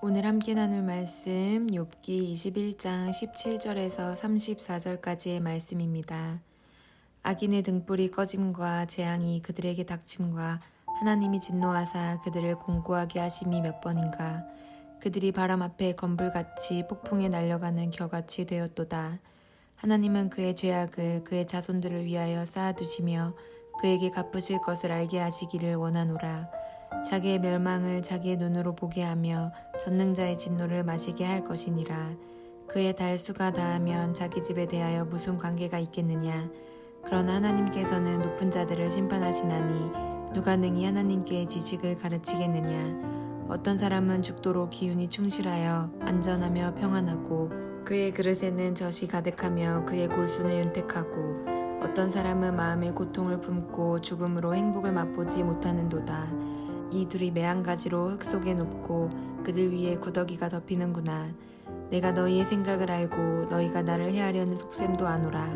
오늘 함께 나눌 말씀 욥기 21장 17절에서 34절까지의 말씀입니다. 악인의 등불이 꺼짐과 재앙이 그들에게 닥침과 하나님이 진노하사 그들을 공고하게 하심이 몇 번인가. 그들이 바람 앞에 건불같이 폭풍에 날려가는 겨같이 되었도다. 하나님은 그의 죄악을 그의 자손들을 위하여 쌓아두시며 그에게 갚으실 것을 알게 하시기를 원하노라. 자기의 멸망을 자기의 눈으로 보게 하며 전능자의 진노를 마시게 할 것이니라. 그의 달수가 다하면 자기 집에 대하여 무슨 관계가 있겠느냐. 그러나 하나님께서는 높은 자들을 심판하시나니 누가 능히 하나님께 지식을 가르치겠느냐. 어떤 사람은 죽도록 기운이 충실하여 안전하며 평안하고 그의 그릇에는 젖이 가득하며 그의 골수는 윤택하고 어떤 사람은 마음의 고통을 품고 죽음으로 행복을 맛보지 못하는도다. 이 둘이 매한가지로 흙 속에 높고 그들 위에 구더기가 덮이는구나. 내가 너희의 생각을 알고 너희가 나를 해하려는 속셈도 아노라.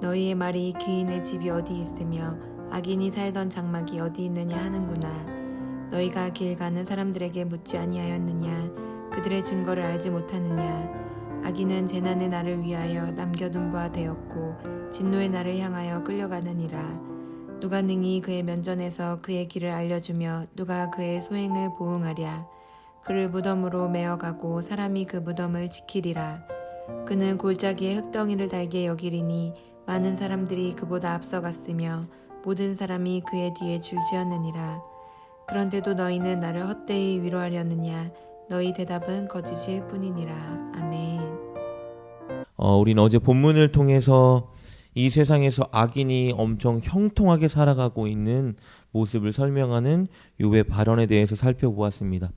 너희의 말이 귀인의 집이 어디 있으며 악인이 살던 장막이 어디 있느냐 하는구나. 너희가 길 가는 사람들에게 묻지 아니하였느냐. 그들의 증거를 알지 못하느냐. 악인은 재난의 날을 위하여 남겨둔 바 되었고 진노의 날을 향하여 끌려가느니라. 누가 능히 그의 면전에서 그의 길을 알려주며 누가 그의 소행을 보응하랴. 그를 무덤으로 메어가고 사람이 그 무덤을 지키리라. 그는 골짜기에 흙덩이를 달게 여기리니 많은 사람들이 그보다 앞서갔으며 모든 사람이 그의 뒤에 줄지었느니라. 그런데도 너희는 나를 헛되이 위로하려느냐. 너희 대답은 거짓일 뿐이니라. 아멘. 우리는 어제 본문을 통해서 이 세상에서 악인이 엄청 형통하게 살아가고 있는 모습을 설명하는 욥의 발언에 대해서 살펴보았습니다.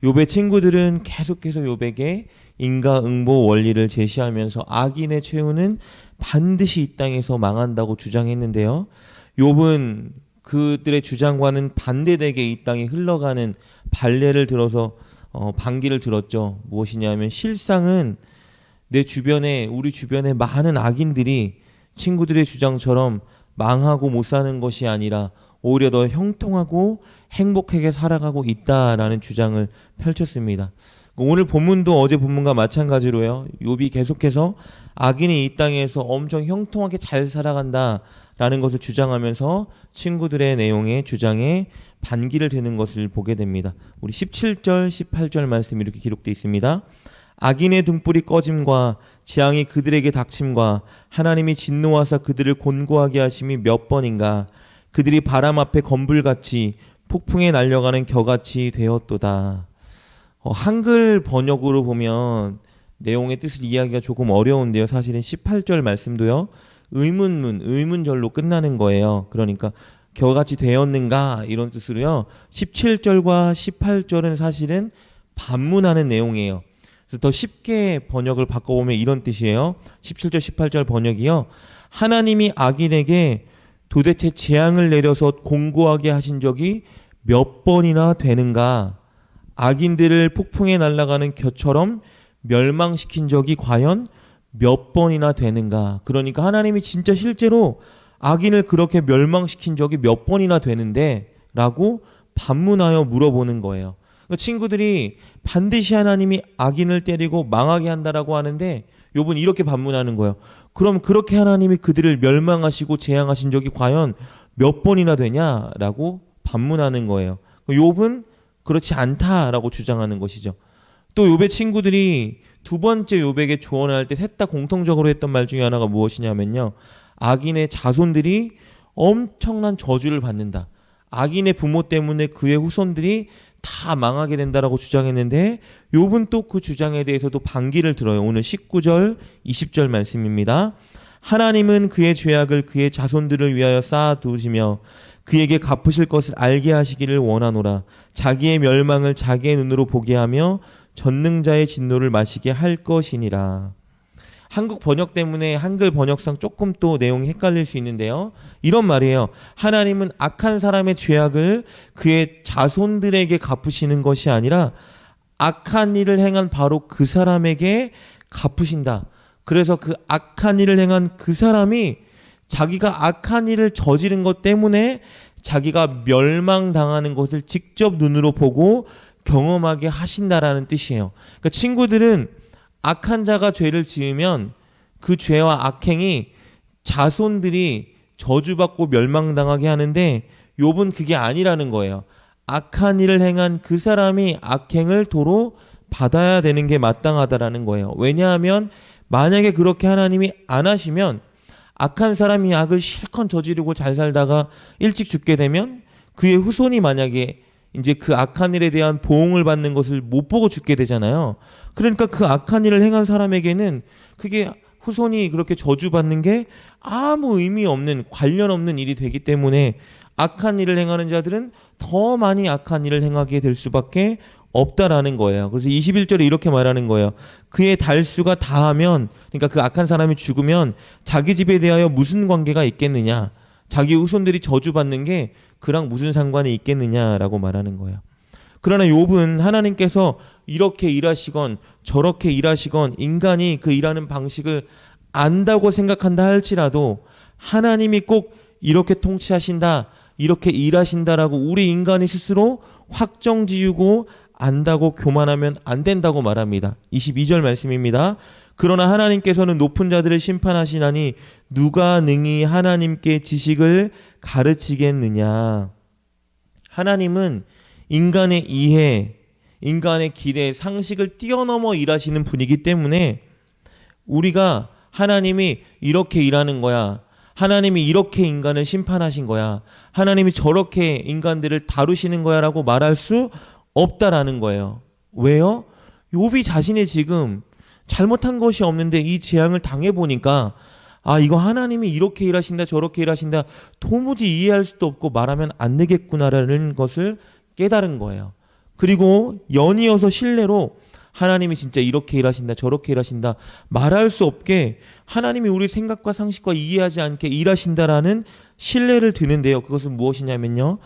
욥의 친구들은 계속해서 욥에게 인과응보 원리를 제시하면서 악인의 최후는 반드시 이 땅에서 망한다고 주장했는데요. 욥은 그들의 주장과는 반대되게 이 땅이 흘러가는 반례를 들어서 반기를 들었죠. 무엇이냐면 실상은 우리 주변에 많은 악인들이 친구들의 주장처럼 망하고 못 사는 것이 아니라 오히려 더 형통하고 행복하게 살아가고 있다라는 주장을 펼쳤습니다. 오늘 본문도 어제 본문과 마찬가지로요. 욥이 계속해서 악인이 이 땅에서 엄청 형통하게 잘 살아간다라는 것을 주장하면서 친구들의 내용의 주장에 반기를 드는 것을 보게 됩니다. 우리 17절, 18절 말씀 이렇게 기록되어 있습니다. 악인의 등불이 꺼짐과 재앙이 그들에게 닥침과 하나님이 진노하사 그들을 곤고하게 하심이 몇 번인가. 그들이 바람 앞에 건불같이 폭풍에 날려가는 겨같이 되었도다. 한글 번역으로 보면 내용의 뜻을 이해하기가 조금 어려운데요. 사실은 18절 말씀도요. 의문절로 끝나는 거예요. 그러니까 겨같이 되었는가 이런 뜻으로요. 17절과 18절은 사실은 반문하는 내용이에요. 그래서 더 쉽게 번역을 바꿔보면 이런 뜻이에요. 17절 18절 번역이요. 하나님이 악인에게 도대체 재앙을 내려서 공고하게 하신 적이 몇 번이나 되는가. 악인들을 폭풍에 날아가는 겨처럼 멸망시킨 적이 과연 몇 번이나 되는가. 그러니까 하나님이 진짜 실제로 악인을 그렇게 멸망시킨 적이 몇 번이나 되는데 라고 반문하여 물어보는 거예요. 친구들이 반드시 하나님이 악인을 때리고 망하게 한다라고 하는데 욥은 이렇게 반문하는 거예요. 그럼 그렇게 하나님이 그들을 멸망하시고 재앙하신 적이 과연 몇 번이나 되냐라고 반문하는 거예요. 욥은 그렇지 않다라고 주장하는 것이죠. 또 욥의 친구들이 두 번째 욥에게 조언을 할 때 셋 다 공통적으로 했던 말 중에 하나가 무엇이냐면요. 악인의 자손들이 엄청난 저주를 받는다. 악인의 부모 때문에 그의 후손들이 다 망하게 된다라고 주장했는데 욥은 또 그 주장에 대해서도 반기를 들어요. 오늘 19절 20절 말씀입니다. 하나님은 그의 죄악을 그의 자손들을 위하여 쌓아두시며 그에게 갚으실 것을 알게 하시기를 원하노라. 자기의 멸망을 자기의 눈으로 보게 하며 전능자의 진노를 마시게 할 것이니라. 한국 번역 때문에 한글 번역상 조금 또 내용이 헷갈릴 수 있는데요. 이런 말이에요. 하나님은 악한 사람의 죄악을 그의 자손들에게 갚으시는 것이 아니라 악한 일을 행한 바로 그 사람에게 갚으신다. 그래서 그 악한 일을 행한 그 사람이 자기가 악한 일을 저지른 것 때문에 자기가 멸망당하는 것을 직접 눈으로 보고 경험하게 하신다라는 뜻이에요. 그러니까 친구들은 악한 자가 죄를 지으면 그 죄와 악행이 자손들이 저주받고 멸망당하게 하는데 욥은 그게 아니라는 거예요. 악한 일을 행한 그 사람이 악행을 도로 받아야 되는 게 마땅하다라는 거예요. 왜냐하면 만약에 그렇게 하나님이 안 하시면 악한 사람이 악을 실컷 저지르고 잘 살다가 일찍 죽게 되면 그의 후손이 만약에 이제 그 악한 일에 대한 보응을 받는 것을 못 보고 죽게 되잖아요. 그러니까 그 악한 일을 행한 사람에게는 그게 후손이 그렇게 저주받는 게 아무 의미 없는 관련 없는 일이 되기 때문에 악한 일을 행하는 자들은 더 많이 악한 일을 행하게 될 수밖에 없다라는 거예요. 그래서 21절에 이렇게 말하는 거예요. 그의 달수가 다하면, 그러니까 그 악한 사람이 죽으면 자기 집에 대하여 무슨 관계가 있겠느냐, 자기 후손들이 저주받는 게 그랑 무슨 상관이 있겠느냐라고 말하는 거예요. 그러나 욥은 하나님께서 이렇게 일하시건 저렇게 일하시건 인간이 그 일하는 방식을 안다고 생각한다 할지라도 하나님이 꼭 이렇게 통치하신다, 이렇게 일하신다라고 우리 인간이 스스로 확정 지우고 안다고 교만하면 안 된다고 말합니다. 22절 말씀입니다. 그러나 하나님께서는 높은 자들을 심판하시나니 누가 능히 하나님께 지식을 가르치겠느냐. 하나님은 인간의 이해, 인간의 기대, 상식을 뛰어넘어 일하시는 분이기 때문에 우리가 하나님이 이렇게 일하는 거야, 하나님이 이렇게 인간을 심판하신 거야, 하나님이 저렇게 인간들을 다루시는 거야 라고 말할 수 없다라는 거예요. 왜요? 욥이 자신이 지금 잘못한 것이 없는데 이 재앙을 당해보니까 아, 이거 하나님이 이렇게 일하신다 저렇게 일하신다 도무지 이해할 수도 없고 말하면 안 되겠구나라는 것을 깨달은 거예요. 그리고 연이어서 신뢰로 하나님이 진짜 이렇게 일하신다 저렇게 일하신다 말할 수 없게 하나님이 우리 생각과 상식과 이해하지 않게 일하신다라는 신뢰를 드는데요. 그것은 무엇이냐면요,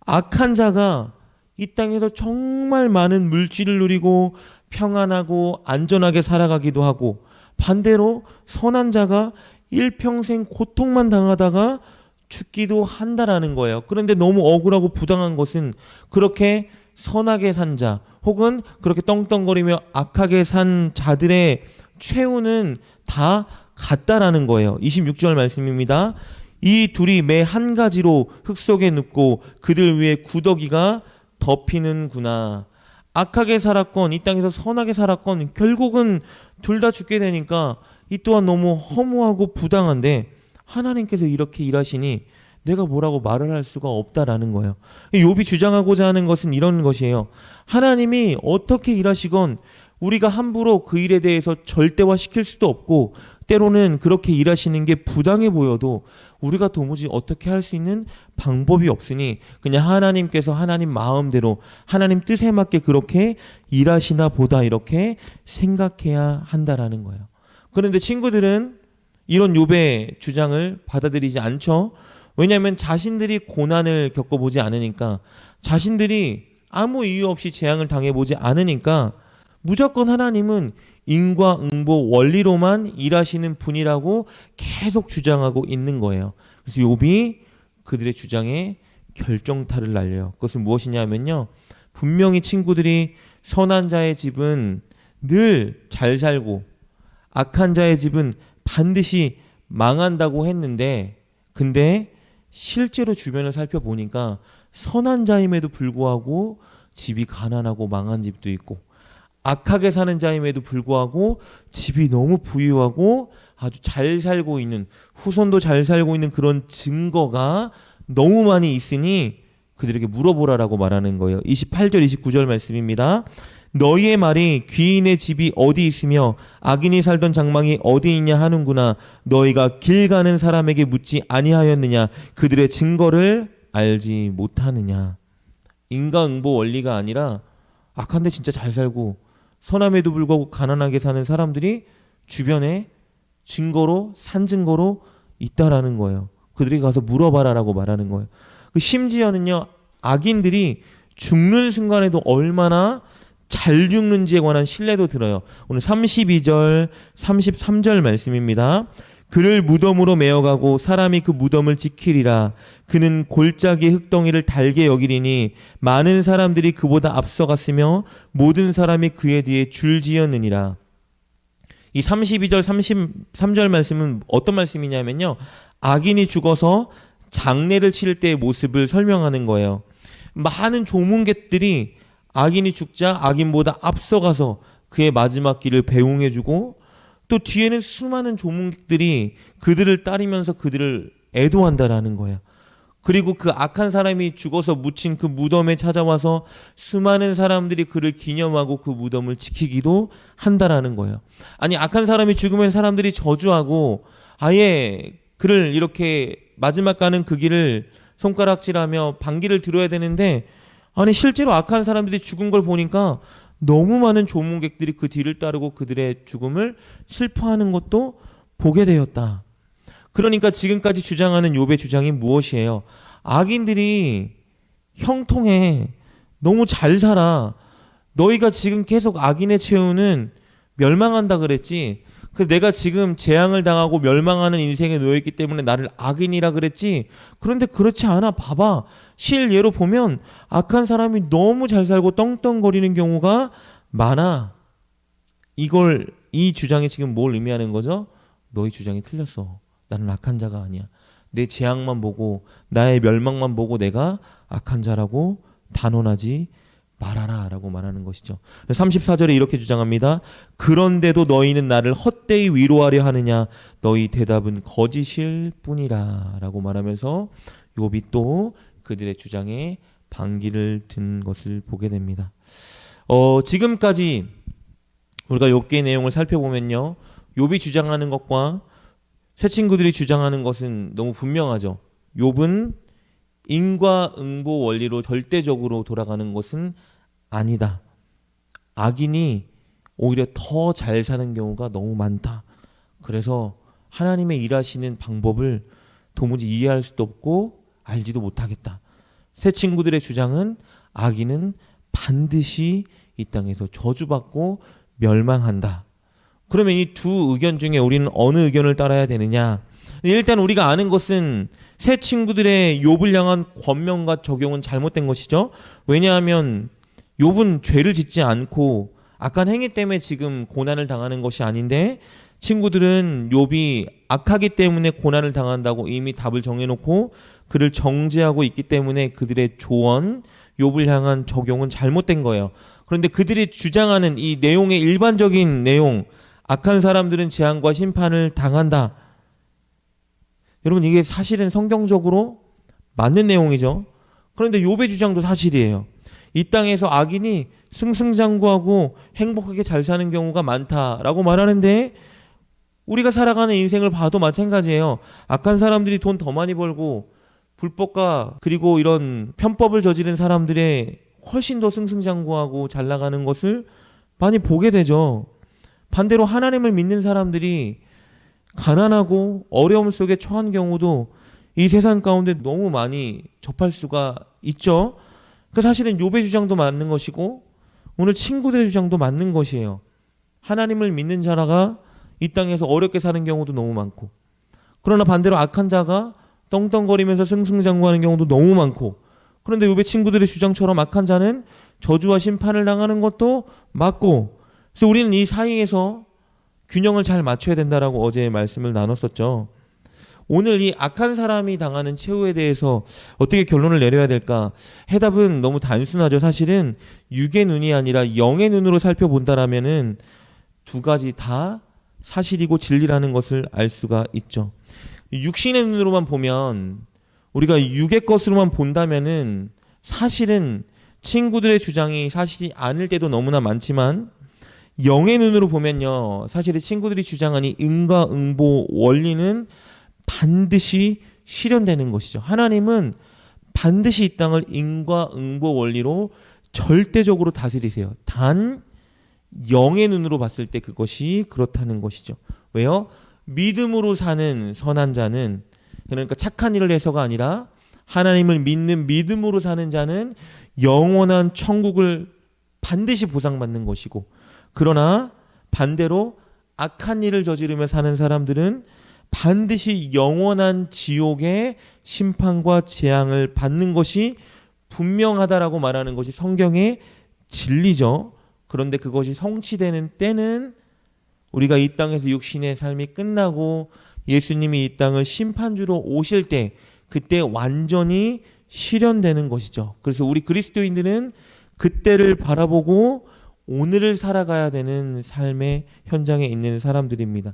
악한 자가 이 땅에서 정말 많은 물질을 누리고 평안하고 안전하게 살아가기도 하고, 반대로 선한 자가 일평생 고통만 당하다가 죽기도 한다라는 거예요. 그런데 너무 억울하고 부당한 것은 그렇게 선하게 산 자 혹은 그렇게 떵떵거리며 악하게 산 자들의 최후는 다 같다라는 거예요. 26절 말씀입니다. 이 둘이 매 한 가지로 흙 속에 눕고 그들 위에 구더기가 덮이는구나. 악하게 살았건 이 땅에서 선하게 살았건 결국은 둘 다 죽게 되니까 이 또한 너무 허무하고 부당한데 하나님께서 이렇게 일하시니 내가 뭐라고 말을 할 수가 없다라는 거예요. 욥이 주장하고자 하는 것은 이런 것이에요. 하나님이 어떻게 일하시건 우리가 함부로 그 일에 대해서 절대화시킬 수도 없고, 때로는 그렇게 일하시는 게 부당해 보여도 우리가 도무지 어떻게 할 수 있는 방법이 없으니 그냥 하나님께서 하나님 마음대로 하나님 뜻에 맞게 그렇게 일하시나 보다 이렇게 생각해야 한다라는 거예요. 그런데 친구들은 이런 욥의 주장을 받아들이지 않죠. 왜냐하면 자신들이 고난을 겪어보지 않으니까, 자신들이 아무 이유 없이 재앙을 당해보지 않으니까 무조건 하나님은 인과응보 원리로만 일하시는 분이라고 계속 주장하고 있는 거예요. 그래서 욥이 그들의 주장에 결정타를 날려요. 그것은 무엇이냐면요, 분명히 친구들이 선한 자의 집은 늘 잘 살고 악한 자의 집은 반드시 망한다고 했는데, 근데 실제로 주변을 살펴보니까 선한 자임에도 불구하고 집이 가난하고 망한 집도 있고, 악하게 사는 자임에도 불구하고 집이 너무 부유하고 아주 잘 살고 있는, 후손도 잘 살고 있는 그런 증거가 너무 많이 있으니 그들에게 물어보라라고 말하는 거예요. 28절 29절 말씀입니다. 너희의 말이 귀인의 집이 어디 있으며 악인이 살던 장막이 어디 있냐 하는구나. 너희가 길 가는 사람에게 묻지 아니하였느냐. 그들의 증거를 알지 못하느냐. 인과응보 원리가 아니라 악한데 진짜 잘 살고 선함에도 불구하고 가난하게 사는 사람들이 주변에 증거로, 산 증거로 있다라는 거예요. 그들에게 가서 물어봐라라고 말하는 거예요. 심지어는요, 악인들이 죽는 순간에도 얼마나 잘 죽는지에 관한 신뢰도 들어요. 오늘 32절, 33절 말씀입니다. 그를 무덤으로 메어가고 사람이 그 무덤을 지키리라. 그는 골짜기 흙덩이를 달게 여기리니 많은 사람들이 그보다 앞서갔으며 모든 사람이 그의 뒤에 줄지었느니라. 이 32절 33절 말씀은 어떤 말씀이냐면요, 악인이 죽어서 장례를 치를 때의 모습을 설명하는 거예요. 많은 조문객들이 악인이 죽자 악인보다 앞서가서 그의 마지막 길을 배웅해주고, 또 뒤에는 수많은 조문객들이 그들을 따르면서 그들을 애도한다라는 거예요. 그리고 그 악한 사람이 죽어서 묻힌 그 무덤에 찾아와서 수많은 사람들이 그를 기념하고 그 무덤을 지키기도 한다라는 거예요. 아니, 악한 사람이 죽으면 사람들이 저주하고 아예 그를 이렇게 마지막 가는 그 길을 손가락질하며 반기를 들어야 되는데, 아니 실제로 악한 사람들이 죽은 걸 보니까 너무 많은 조문객들이 그 뒤를 따르고 그들의 죽음을 슬퍼하는 것도 보게 되었다. 그러니까 지금까지 주장하는 욥의 주장이 무엇이에요? 악인들이 형통해, 너무 잘 살아, 너희가 지금 계속 악인의 최후는 멸망한다 그랬지, 그 내가 지금 재앙을 당하고 멸망하는 인생에 놓여있기 때문에 나를 악인이라 그랬지. 그런데 그렇지 않아. 봐봐, 실예로 보면 악한 사람이 너무 잘 살고 떵떵거리는 경우가 많아. 이 주장이 지금 뭘 의미하는 거죠? 너희 주장이 틀렸어. 나는 악한 자가 아니야. 내 재앙만 보고 나의 멸망만 보고 내가 악한 자라고 단언하지 말아라 라고 말하는 것이죠. 34절에 이렇게 주장합니다. 그런데도 너희는 나를 헛되이 위로하려 하느냐. 너희 대답은 거짓일 뿐이라 라고 말하면서 욥이 또 그들의 주장에 반기를 든 것을 보게 됩니다. 지금까지 우리가 욥기의 내용을 살펴보면요, 욥이 주장하는 것과 새 친구들이 주장하는 것은 너무 분명하죠. 욥은 인과응보 원리로 절대적으로 돌아가는 것은 아니다. 악인이 오히려 더 잘 사는 경우가 너무 많다. 그래서 하나님의 일하시는 방법을 도무지 이해할 수도 없고 알지도 못하겠다. 새 친구들의 주장은 악인은 반드시 이 땅에서 저주받고 멸망한다. 그러면 이 두 의견 중에 우리는 어느 의견을 따라야 되느냐? 일단 우리가 아는 것은 새 친구들의 욥을 향한 권면과 적용은 잘못된 것이죠. 왜냐하면 욥은 죄를 짓지 않고 악한 행위 때문에 지금 고난을 당하는 것이 아닌데, 친구들은 욥이 악하기 때문에 고난을 당한다고 이미 답을 정해놓고 그를 정죄하고 있기 때문에 그들의 조언, 욥을 향한 적용은 잘못된 거예요. 그런데 그들이 주장하는 이 내용의 일반적인 내용, 악한 사람들은 재앙과 심판을 당한다. 여러분, 이게 사실은 성경적으로 맞는 내용이죠. 그런데 욥의 주장도 사실이에요. 이 땅에서 악인이 승승장구하고 행복하게 잘 사는 경우가 많다라고 말하는데, 우리가 살아가는 인생을 봐도 마찬가지예요. 악한 사람들이 돈 더 많이 벌고 불법과 그리고 이런 편법을 저지른 사람들의 훨씬 더 승승장구하고 잘 나가는 것을 많이 보게 되죠. 반대로 하나님을 믿는 사람들이 가난하고 어려움 속에 처한 경우도 이 세상 가운데 너무 많이 접할 수가 있죠. 그 사실은 욥의 주장도 맞는 것이고 오늘 친구들의 주장도 맞는 것이에요. 하나님을 믿는 자라가 이 땅에서 어렵게 사는 경우도 너무 많고, 그러나 반대로 악한 자가 떵떵거리면서 승승장구하는 경우도 너무 많고, 그런데 욥의 친구들의 주장처럼 악한 자는 저주와 심판을 당하는 것도 맞고, 그래서 우리는 이 사이에서 균형을 잘 맞춰야 된다라고 어제 말씀을 나눴었죠. 오늘 이 악한 사람이 당하는 최후에 대해서 어떻게 결론을 내려야 될까? 해답은 너무 단순하죠. 사실은 육의 눈이 아니라 영의 눈으로 살펴본다라면은 두 가지 다 사실이고 진리라는 것을 알 수가 있죠. 육신의 눈으로만 보면, 우리가 육의 것으로만 본다면은 사실은 친구들의 주장이 사실이 아닐 때도 너무나 많지만, 영의 눈으로 보면요, 사실은 친구들이 주장하니 인과응보 원리는 반드시 실현되는 것이죠. 하나님은 반드시 이 땅을 인과응보 원리로 절대적으로 다스리세요. 단 영의 눈으로 봤을 때 그것이 그렇다는 것이죠. 왜요? 믿음으로 사는 선한 자는, 그러니까 착한 일을 해서가 아니라 하나님을 믿는 믿음으로 사는 자는 영원한 천국을 반드시 보상받는 것이고, 그러나 반대로 악한 일을 저지르며 사는 사람들은 반드시 영원한 지옥의 심판과 재앙을 받는 것이 분명하다라고 말하는 것이 성경의 진리죠. 그런데 그것이 성취되는 때는 우리가 이 땅에서 육신의 삶이 끝나고 예수님이 이 땅을 심판주로 오실 때, 그때 완전히 실현되는 것이죠. 그래서 우리 그리스도인들은 그때를 바라보고 오늘을 살아가야 되는 삶의 현장에 있는 사람들입니다.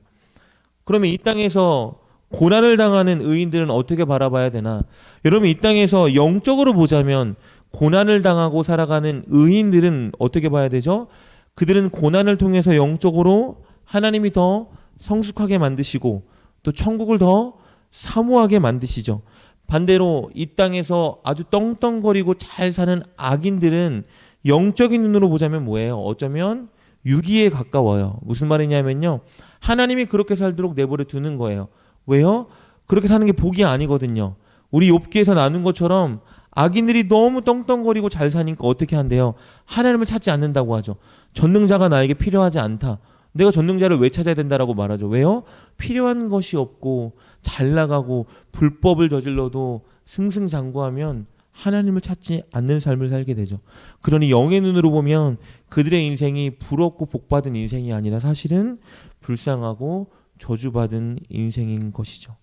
그러면 이 땅에서 고난을 당하는 의인들은 어떻게 바라봐야 되나? 여러분, 이 땅에서 영적으로 보자면 고난을 당하고 살아가는 의인들은 어떻게 봐야 되죠? 그들은 고난을 통해서 영적으로 하나님이 더 성숙하게 만드시고 또 천국을 더 사모하게 만드시죠. 반대로 이 땅에서 아주 떵떵거리고 잘 사는 악인들은 영적인 눈으로 보자면 뭐예요? 어쩌면 유기에 가까워요. 무슨 말이냐면요, 하나님이 그렇게 살도록 내버려 두는 거예요. 왜요? 그렇게 사는 게 복이 아니거든요. 우리 욥기에서 나눈 것처럼 악인들이 너무 떵떵거리고 잘 사니까 어떻게 한대요? 하나님을 찾지 않는다고 하죠. 전능자가 나에게 필요하지 않다. 내가 전능자를 왜 찾아야 된다라고 말하죠. 왜요? 필요한 것이 없고 잘 나가고 불법을 저질러도 승승장구하면 하나님을 찾지 않는 삶을 살게 되죠. 그러니 영의 눈으로 보면 그들의 인생이 부럽고 복받은 인생이 아니라 사실은 불쌍하고 저주받은 인생인 것이죠.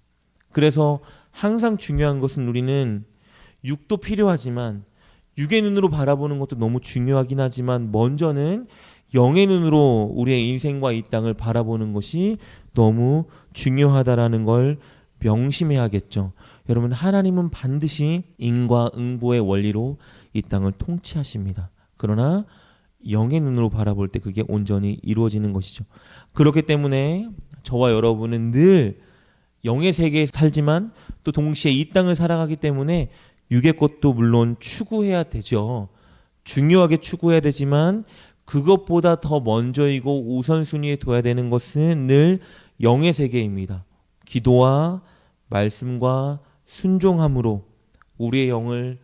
그래서 항상 중요한 것은 우리는 육도 필요하지만 육의 눈으로 바라보는 것도 너무 중요하긴 하지만 먼저는 영의 눈으로 우리의 인생과 이 땅을 바라보는 것이 너무 중요하다라는 걸 명심해야겠죠. 여러분, 하나님은 반드시 인과응보의 원리로 이 땅을 통치하십니다. 그러나 영의 눈으로 바라볼 때 그게 온전히 이루어지는 것이죠. 그렇기 때문에 저와 여러분은 늘 영의 세계에 살지만 또 동시에 이 땅을 살아가기 때문에 육의 것도 물론 추구해야 되죠. 중요하게 추구해야 되지만 그것보다 더 먼저이고 우선순위에 둬야 되는 것은 늘 영의 세계입니다. 기도와 말씀과 순종함으로 우리의 영을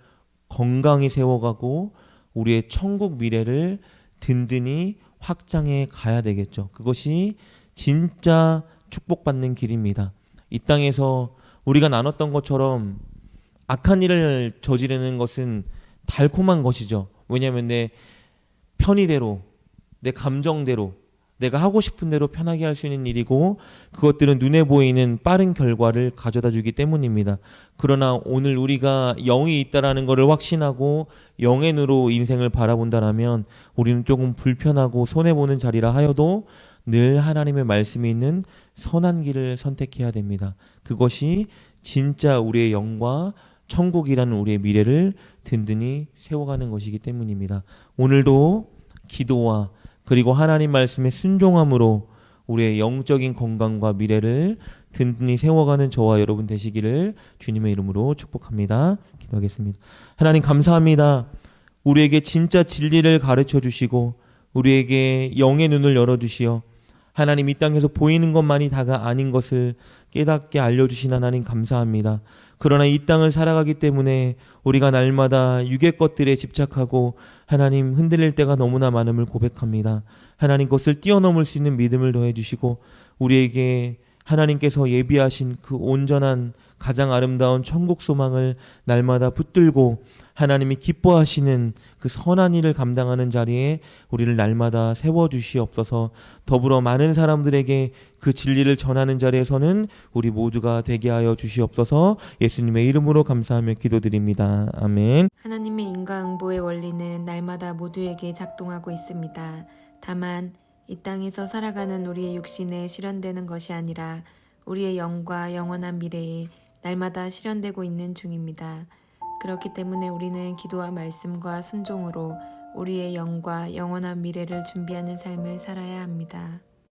건강히 세워가고 우리의 천국 미래를 든든히 확장해 가야 되겠죠. 그것이 진짜 축복받는 길입니다. 이 땅에서 우리가 나눴던 것처럼 악한 일을 저지르는 것은 달콤한 것이죠. 왜냐하면 내 편의대로, 내 감정대로, 내가 하고 싶은 대로 편하게 할 수 있는 일이고 그것들은 눈에 보이는 빠른 결과를 가져다 주기 때문입니다. 그러나 오늘 우리가 영이 있다라는 것을 확신하고 영의 눈으로 인생을 바라본다라면 우리는 조금 불편하고 손해보는 자리라 하여도 늘 하나님의 말씀이 있는 선한 길을 선택해야 됩니다. 그것이 진짜 우리의 영과 천국이라는 우리의 미래를 든든히 세워가는 것이기 때문입니다. 오늘도 기도와 그리고 하나님 말씀에 순종함으로 우리의 영적인 건강과 미래를 든든히 세워가는 저와 여러분 되시기를 주님의 이름으로 축복합니다. 기도하겠습니다. 하나님 감사합니다. 우리에게 진짜 진리를 가르쳐 주시고 우리에게 영의 눈을 열어주시어 하나님 이 땅에서 보이는 것만이 다가 아닌 것을 깨닫게 알려주신 하나님 감사합니다. 그러나 이 땅을 살아가기 때문에 우리가 날마다 육의 것들에 집착하고 하나님 흔들릴 때가 너무나 많음을 고백합니다. 하나님 것을 뛰어넘을 수 있는 믿음을 더해주시고 우리에게 하나님께서 예비하신 그 온전한 가장 아름다운 천국 소망을 날마다 붙들고 하나님이 기뻐하시는 그 선한 일을 감당하는 자리에 우리를 날마다 세워주시옵소서. 더불어 많은 사람들에게 그 진리를 전하는 자리에서는 우리 모두가 되게 하여 주시옵소서. 예수님의 이름으로 감사하며 기도드립니다. 아멘. 하나님의 인과응보의 원리는 날마다 모두에게 작동하고 있습니다. 다만 이 땅에서 살아가는 우리의 육신에 실현되는 것이 아니라 우리의 영과 영원한 미래에 날마다 실현되고 있는 중입니다. 그렇기 때문에 우리는 기도와 말씀과 순종으로 우리의 영과 영원한 미래를 준비하는 삶을 살아야 합니다.